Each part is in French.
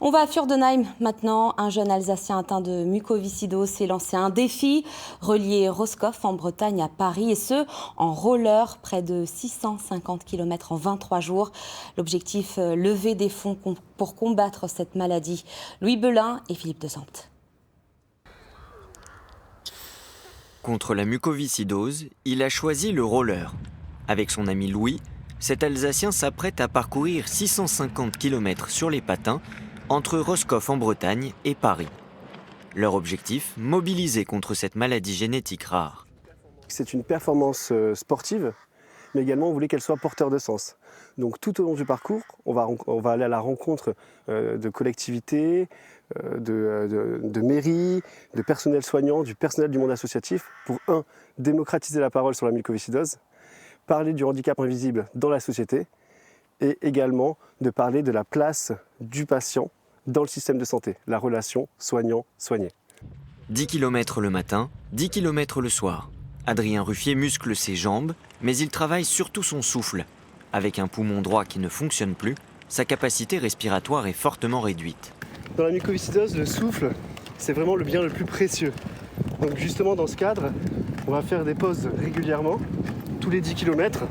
On va à Furdenheim maintenant. Un jeune Alsacien atteint de mucoviscidose s'est lancé un défi, relier Roscoff en Bretagne à Paris, et ce, en roller, près de 650 km en 23 jours. L'objectif, lever des fonds pour combattre cette maladie. Louis Belin et Philippe de Sante. Contre la mucoviscidose, il a choisi le roller. Avec son ami Louis, cet Alsacien s'apprête à parcourir 650 km sur les patins entre Roscoff en Bretagne et Paris. Leur objectif, mobiliser contre cette maladie génétique rare. C'est une performance sportive, mais également on voulait qu'elle soit porteur de sens. Donc tout au long du parcours, on va aller à la rencontre de collectivités, de mairies, de personnel soignant, du personnel du monde associatif pour démocratiser la parole sur la mucoviscidose, parler du handicap invisible dans la société et également de parler de la place du patient dans le système de santé, la relation soignant-soigné. 10 km le matin, 10 km le soir. Adrien Ruffier muscle ses jambes, mais il travaille surtout son souffle. Avec un poumon droit qui ne fonctionne plus, sa capacité respiratoire est fortement réduite. Dans la mucoviscidose, le souffle, c'est vraiment le bien le plus précieux. Donc justement dans ce cadre, on va faire des pauses régulièrement, tous les 10 km.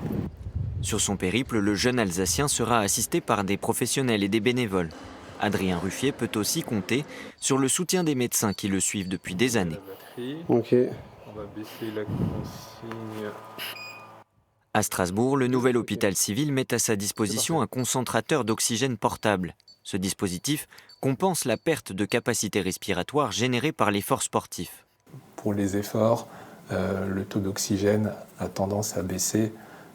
Sur son périple, le jeune Alsacien sera assisté par des professionnels et des bénévoles. Adrien Ruffier peut aussi compter sur le soutien des médecins qui le suivent depuis des années. Ok. On va baisser la consigne. À Strasbourg, le nouvel hôpital civil met à sa disposition un concentrateur d'oxygène portable. Ce dispositif compense la perte de capacité respiratoire générée par l'effort sportif. Pour les efforts, le taux d'oxygène a tendance à baisser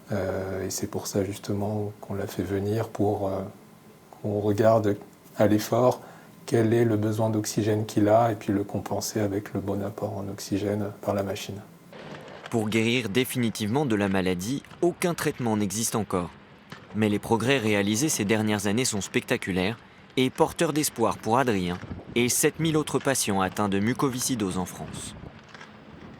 et c'est pour ça justement qu'on l'a fait venir pour qu'on regarde à l'effort quel est le besoin d'oxygène qu'il a et puis le compenser avec le bon apport en oxygène par la machine. Pour guérir définitivement de la maladie, aucun traitement n'existe encore. Mais les progrès réalisés ces dernières années sont spectaculaires et porteurs d'espoir pour Adrien et 7000 autres patients atteints de mucoviscidose en France.